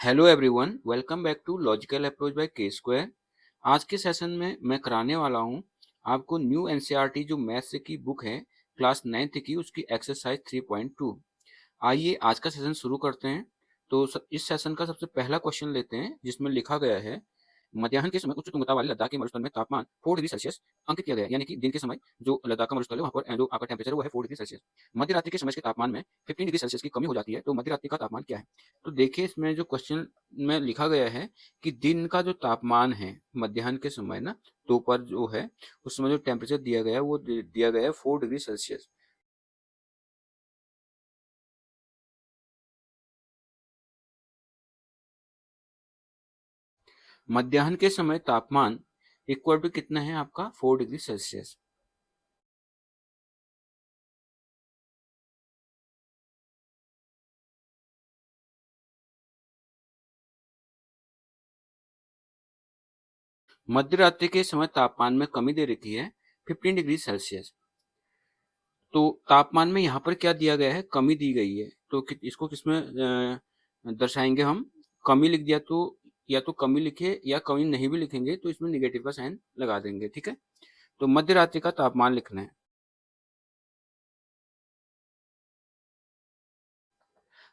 Hello everyone, welcome back to logical approach by K square. आज के session में मैं कराने वाला हूँ आपको न्यू एनसीईआरटी जो मैथ्स की बुक है क्लास 9th की, उसकी एक्सरसाइज 3.2। आइए आज का सेशन शुरू करते हैं। तो इस सेशन का सबसे पहला क्वेश्चन लेते हैं, जिसमें लिखा गया है मध्याह्न के समय उच्च तुंगता वाले लद्दाख के मरुस्थल में तापमान 4 डिग्री सेल्सियस अंकित किया गया है। यानी कि दिन के समय जो लद्दाख का मरुस्थल है वहाँ पर जो आपका टेम्परेचर है वो है 4 डिग्री सेल्सियस। मध्य रात्रि के समय के तापमान में 15 डिग्री सेल्सियस की कमी हो जाती है, तो मध्य रात्रि का तापमान क्या है। तो देखिए, इसमें जो क्वेश्चन में लिखा गया है कि दिन का जो तापमान है मध्याह्न के समय ना, दोपहर जो है उस समय जो टेम्परेचर दिया गया है वो दिया गया है 4 डिग्री सेल्सियस। मध्याह्न के समय तापमान इक्वल टू कितना है आपका 4 डिग्री सेल्सियस। मध्य रात्रि के समय तापमान में कमी दे रखी है 15 डिग्री सेल्सियस। तो तापमान में यहाँ पर क्या दिया गया है, कमी दी गई है। तो इसको किसमें दर्शाएंगे हम। कमी लिख दिया तो या तो कमी लिखे, या कमी नहीं भी लिखेंगे तो इसमें निगेटिव का साइन लगा देंगे। ठीक है, तो मध्य रात्रि का तापमान लिखना है।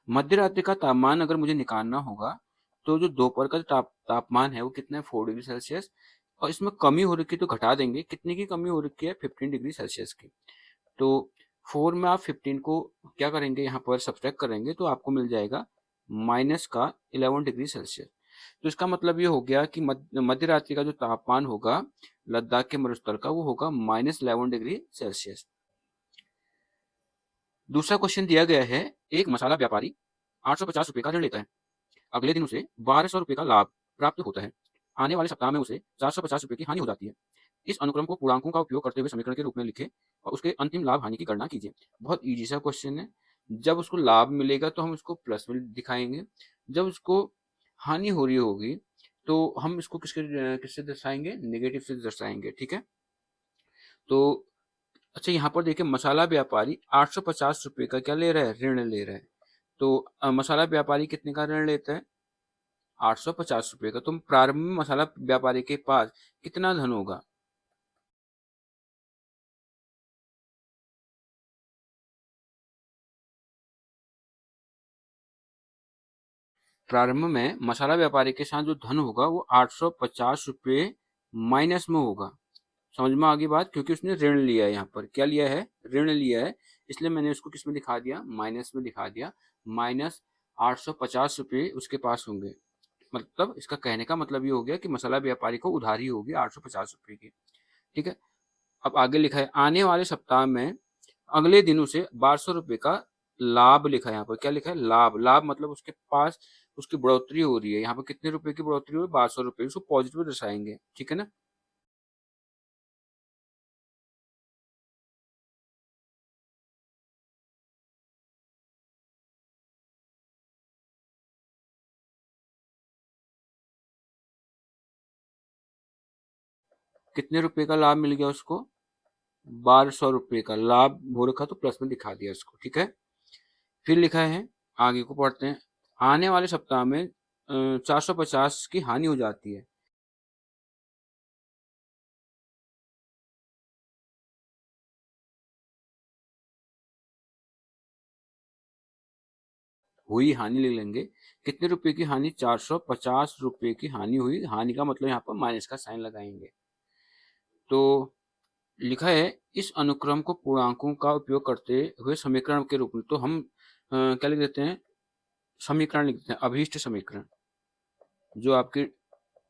मध्य रात्रि का तापमान अगर मुझे निकालना होगा तो जो दोपहर का तापमान है वो कितना है 4 डिग्री सेल्सियस, और इसमें कमी हो रखी है तो घटा देंगे। कितने की कमी हो रखी है 15 डिग्री सेल्सियस की। तो 4 में आप 15 को क्या करेंगे, यहाँ पर सब्ट्रैक्ट करेंगे तो आपको मिल जाएगा माइनस का 11 डिग्री सेल्सियस। तो इसका मतलब ये हो गया कि मध्य रात्रि का जो तापमान होगा लद्दाख के मरुस्थल का वो होगा -11 डिग्री सेल्सियस। दूसरा क्वेश्चन दिया गया है, एक मसाला व्यापारी 850 रुपए का ऋण लेता है। अगले दिन उसे 1200 रुपए का लाभ प्राप्त होता है। आने वाले सप्ताह में उसे 450 रुपए की हानि हो जाती है। इस अनुक्रम को पूर्णांकों का उपयोग करते हुए समीकरण के रूप में लिखें और उसके अंतिम लाभ हानि की गणना कीजिए। बहुत इजी सा क्वेश्चन है। जब उसको लाभ मिलेगा तो हम उसको प्लस में दिखाएंगे, जब उसको हानि हो रही होगी तो हम इसको किससे दर्शाएंगे, नेगेटिव से दर्शाएंगे। ठीक है, तो अच्छा यहाँ पर देखिए, मसाला व्यापारी 850 रुपए का क्या ले रहा है, ऋण ले रहा है। तो मसाला व्यापारी कितने का ऋण लेता है, 850 रुपए का। तो प्रारंभ में मसाला व्यापारी के पास कितना धन होगा, प्रारंभ में मसाला व्यापारी के साथ जो धन होगा वो 850 रुपये माइनस में होगा। समझ में आ गई बात, क्योंकि उसने ऋण लिया है। यहाँ पर क्या लिया है, ऋण लिया है, इसलिए मैंने उसको किस में दिखा दिया, माइनस में दिखा दिया। -850 रुपये उसके पास होंगे। मतलब इसका कहने का मतलब ये हो गया कि मसाला व्यापारी को उधारी होगी 850 रुपये की। ठीक है, अब आगे लिखा है, आने वाले सप्ताह में अगले दिन उसे 1200 रुपये का लाभ लिखा है। यहाँ पर क्या लिखा है, लाभ। लाभ मतलब उसके पास उसकी बढ़ोतरी हो रही है। यहाँ पर कितने रुपए की बढ़ोतरी हो रही है, 1200 रुपये। उसको पॉजिटिव दर्शाएंगे। ठीक है ना। कितने रुपए का लाभ मिल गया उसको, 1200 रुपये का लाभ हो रखा, तो प्लस में दिखा दिया उसको। ठीक है, फिर लिखा है, आगे को पढ़ते हैं, आने वाले सप्ताह में 450 की हानि हो जाती है। हुई हानि ले लेंगे। कितने रुपए की हानि, 450 रुपये की हानि हुई। हानि का मतलब यहाँ पर माइनस का साइन लगाएंगे। तो लिखा है, इस अनुक्रम को पूर्णांकों का उपयोग करते हुए समीकरण के रूप में, तो हम क्या लिख देते हैं, समीकरण लिख देते हैं, अभीष्ट समीकरण। जो आपकी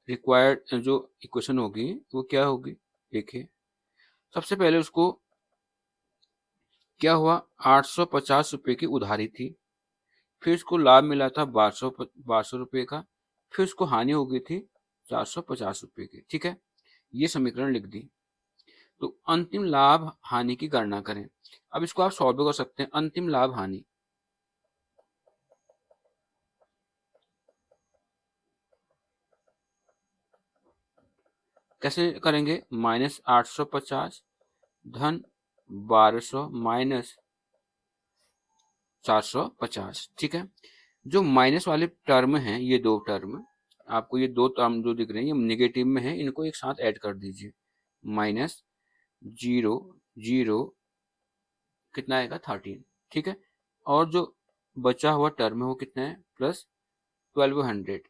रिक्वायर्ड जो इक्वेशन होगी वो क्या होगी, देखिए। सबसे पहले उसको क्या हुआ, 850 रुपये की उधारी थी, फिर उसको लाभ मिला था 1200 रुपये का, फिर उसको हानि हो गई थी 450 रुपये की। ठीक है, ये समीकरण लिख दी। तो अंतिम लाभ हानि की गणना करें। अब इसको आप सॉल्व कर सकते हैं। अंतिम लाभ हानि कैसे करेंगे, -850 धन 1200 माइनस 450। ठीक है, जो माइनस वाले टर्म हैं, ये दो टर्म, आपको ये दो टर्म जो दिख रहे हैं ये नेगेटिव में है, इनको एक साथ ऐड कर दीजिए। माइनस 0 0 कितना आएगा 13, ठीक है। और जो बचा हुआ टर्म है वो कितना है, प्लस 1200।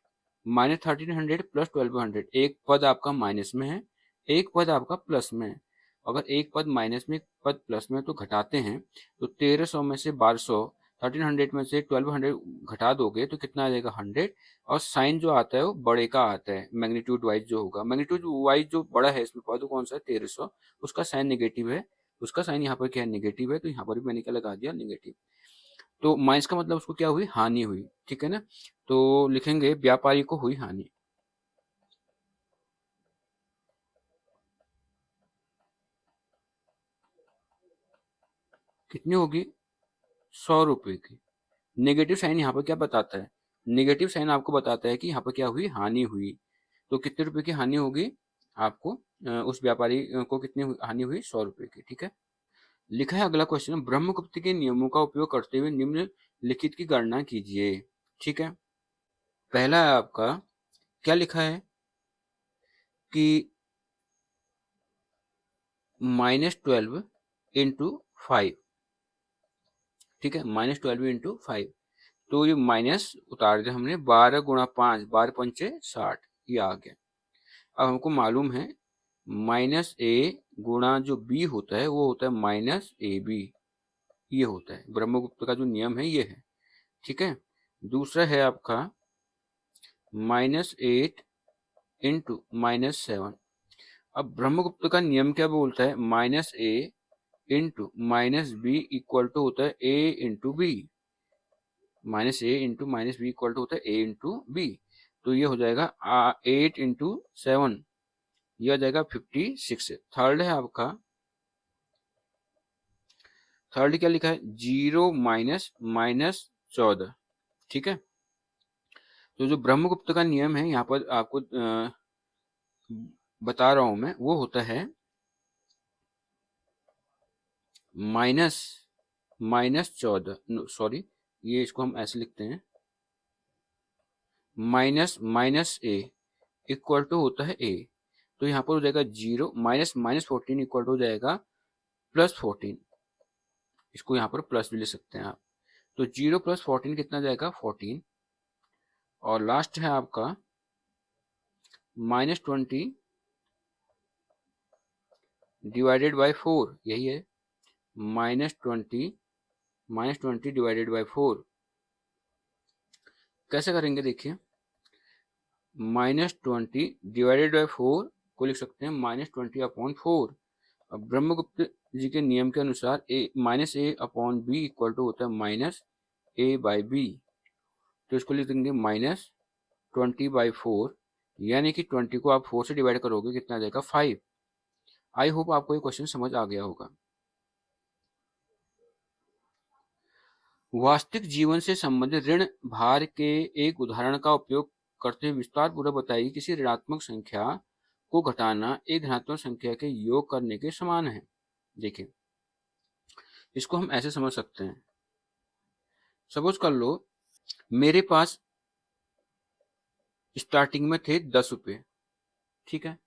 माइनस 1300 प्लस 1200, एक पद आपका माइनस में है, एक पद आपका प्लस में है। अगर एक पद माइनस में एक पद प्लस में तो घटाते हैं, तो 1300 में से 1200, 1300 में से 1200 घटा दोगे तो कितना आ जाएगा 100। और साइन जो आता है वो बड़े का आता है, मैग्नीट्यूड वाइज जो होगा, मैग्नीट्यूड वाइज जो बड़ा है इसमें पद कौन सा है 1300, उसका साइन नेगेटिव है, उसका साइन यहाँ पर क्या है नेगेटिव है, तो यहाँ पर भी मैंने क्या लगा दिया नेगेटिव। तो माइनस का मतलब उसको क्या हुई, हानि हुई, ठीक है ना। तो लिखेंगे व्यापारी को हुई हानि। कितनी होगी, 100 रुपए की। नेगेटिव साइन यहाँ पर क्या बताता है, नेगेटिव साइन आपको बताता है कि यहाँ पर क्या हुई, हानि हुई। तो कितने रुपए की हानि होगी आपको, उस व्यापारी को कितनी हानि हुई, 100 रुपए की, ठीक है। लिखा है अगला क्वेश्चन, ब्रह्मगुप्त के नियमों का उपयोग करते हुए निम्नलिखित की गणना कीजिए, ठीक है। पहला है आपका, क्या लिखा है कि -12 इंटू 5, ठीक है, -12 इंटू 5। तो ये माइनस उतार दिया हमने, 12 गुणा 5, 12 पंचे 60, ये आ गया। अब हमको मालूम है -a गुणा जो b होता है वो होता है -ab, ये होता है ब्रह्मगुप्त का जो नियम है ये है, ठीक है। दूसरा है आपका -8 इंटू -7। अब ब्रह्मगुप्त का नियम क्या बोलता है, -a into -b equal to होता है a into b, -a into -b equal to होता है a इंटू बी। तो ये हो जाएगा 8 इंटू 7, यह आ जाएगा 56। थर्ड है आपका, थर्ड क्या लिखा है, 0 -14, ठीक है। तो जो ब्रह्मगुप्त का नियम है यहाँ पर आपको बता रहा हूं मैं, वो होता है -14, सॉरी ये इसको हम ऐसे लिखते हैं, -a इक्वल टू होता है a। तो यहाँ पर हो जाएगा 0 -14 इक्वल टू हो जाएगा +14, इसको यहाँ पर प्लस भी ले सकते हैं आप। तो 0 + 14 कितना जाएगा 14। और लास्ट है आपका -20 डिवाइडेड बाई 4, यही है -20 डिवाइडेड बाई 4। कैसे करेंगे देखिए, -20 डिवाइडेड बाई 4 को लिख सकते हैं -20/4। अब ब्रह्मगुप्त जी के नियम के अनुसार -a/b इक्वल टू होता है -a/b। तो इसको लिख देंगे -20/4, यानी कि 20 को आप 4 से डिवाइड करोगे कितना आ जाएगा 5। आई होप आपको ये क्वेश्चन समझ आ गया होगा। वास्तविक जीवन से संबंधित ऋण भार के एक उदाहरण का उपयोग करते हुए विस्तार पूर्वक बताइए, किसी ऋणात्मक संख्या को घटाना एक धनात्मक संख्या के योग करने के समान है। देखिए इसको हम ऐसे समझ सकते हैं, सपोज कर लो मेरे पास स्टार्टिंग में थे 10 रुपये, ठीक है।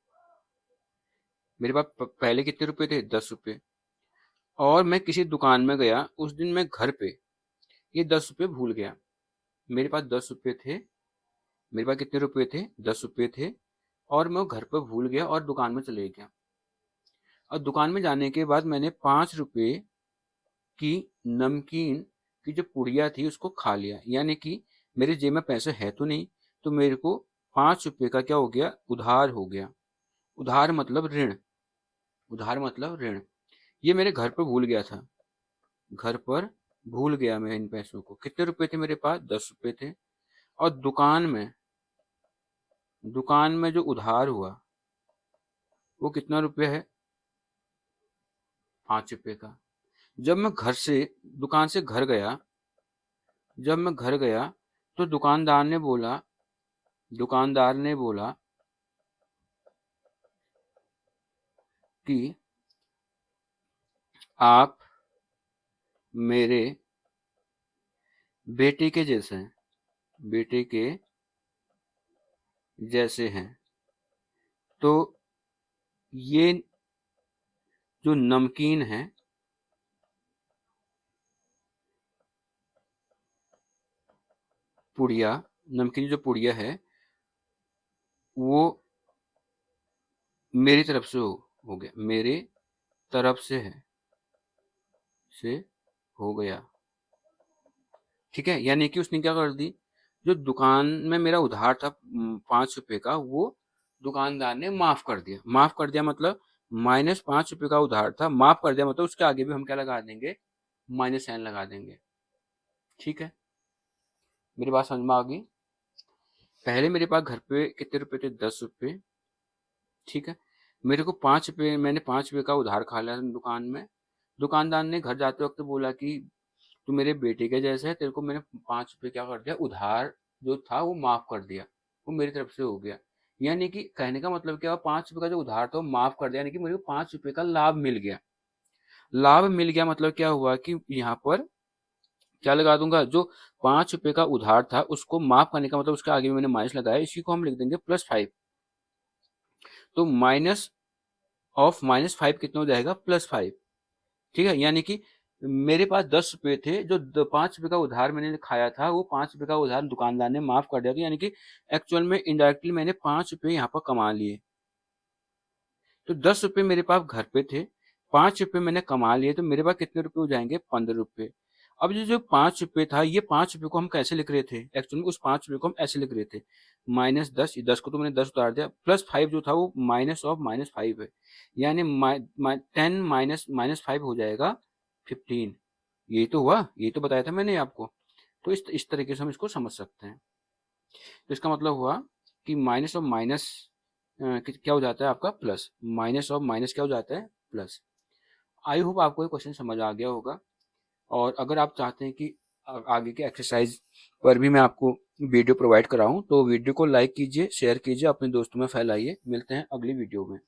मेरे पास पहले कितने रुपए थे, 10 रुपये। और मैं किसी दुकान में गया, उस दिन मैं घर पे ये 10 रुपये भूल गया। मेरे पास 10 रुपये थे, मेरे पास कितने रुपए थे, 10 रुपये थे, और मैं घर पर भूल गया और दुकान में चले गया। और दुकान में जाने के बाद मैंने 5 रुपये की नमकीन की जो पुड़िया थी उसको खा लिया, यानी कि मेरे जेब में पैसे है तो नहीं, तो मेरे को 5 रुपये का क्या हो गया, उधार हो गया। उधार मतलब ऋण, उधार मतलब ऋण। ये मेरे घर पर भूल गया था, घर पर भूल गया मैं इन पैसों को। कितने रुपए थे मेरे पास, 10 रुपये थे। और दुकान में जो उधार हुआ वो कितना रुपया है, 5 रुपये का। जब मैं घर से दुकान से घर गया, जब मैं घर गया तो दुकानदार ने बोला कि आप मेरे बेटे के जैसे हैं, बेटे के जैसे हैं। तो ये जो नमकीन है, पुड़िया, नमकीन जो पुड़िया है वो मेरी तरफ से हो गया, मेरे तरफ से है, से हो गया। ठीक है, यानी कि उसने क्या कर दी, जो दुकान में मेरा उधार था 5 रुपए का, वो दुकानदार ने माफ कर दिया। माफ कर दिया मतलब -5 रुपए का उधार था, माफ कर दिया मतलब उसके आगे भी हम क्या लगा देंगे, माइनस साइन लगा देंगे। ठीक है, मेरी बात समझ में आ गई। पहले मेरे पास घर पे कितने रुपए थे, 10 रुपए। ठीक है, मेरे को 5 रुपए, मैंने 5 रुपए का उधार खा लिया दुकान में। दुकानदार ने घर जाते वक्त बोला कि तू मेरे बेटे के जैसा है, तेरे को मैंने 5 रुपए क्या कर दिया, उधार जो था वो माफ कर दिया, वो मेरी तरफ से हो गया। यानी कि कहने का मतलब क्या हुआ, 5 रुपए का जो उधार था वो माफ कर दिया, यानी कि मेरे को 5 रुपए का लाभ मिल गया। लाभ मिल गया मतलब क्या हुआ कि यहाँ पर क्या लगा दूंगा, जो 5 रुपए का उधार था उसको माफ करने का मतलब उसके आगे भी मैंने माइनस लगाया, इसी को हम लिख देंगे +5। तो माइनस ऑफ -5 कितना हो जाएगा, +5। ठीक है, यानी कि मेरे पास 10 रुपए थे, जो 5 रुपए का उधार मैंने खाया था वो 5 रुपए का उधार दुकानदार ने माफ कर दिया, तो यानी कि एक्चुअल में इनडायरेक्टली मैंने 5 रुपए यहाँ पर कमा लिए। तो 10 रुपए मेरे पास घर पे थे, 5 रुपए मैंने कमा लिए, तो मेरे पास कितने रुपए हो जाएंगे, 15 रुपए। अब ये जो 5 रुपए था, ये 5 रुपए को हम कैसे लिख रहे थे, एक्चुअली उस 5 रुपए को हम ऐसे लिख रहे थे, -10, 10 को तो मैंने 10 उतार दिया, +5 जो था वो माइनस ऑफ -5 है, यानी 10 माइनस -5 हो जाएगा 15। यही तो हुआ, यही तो बताया था मैंने आपको। तो इस तरीके से हम इसको समझ सकते हैं। तो इसका मतलब हुआ कि माइनस ऑफ माइनस क्या हो जाता है आपका, प्लस। माइनस ऑफ माइनस क्या हो जाता है, प्लस। आई होप आपको ये क्वेश्चन समझ आ गया होगा। और अगर आप चाहते हैं कि आगे के एक्सरसाइज पर भी मैं आपको वीडियो प्रोवाइड कराऊं, तो वीडियो को लाइक कीजिए, शेयर कीजिए, अपने दोस्तों में फैलाइए। मिलते हैं अगली वीडियो में।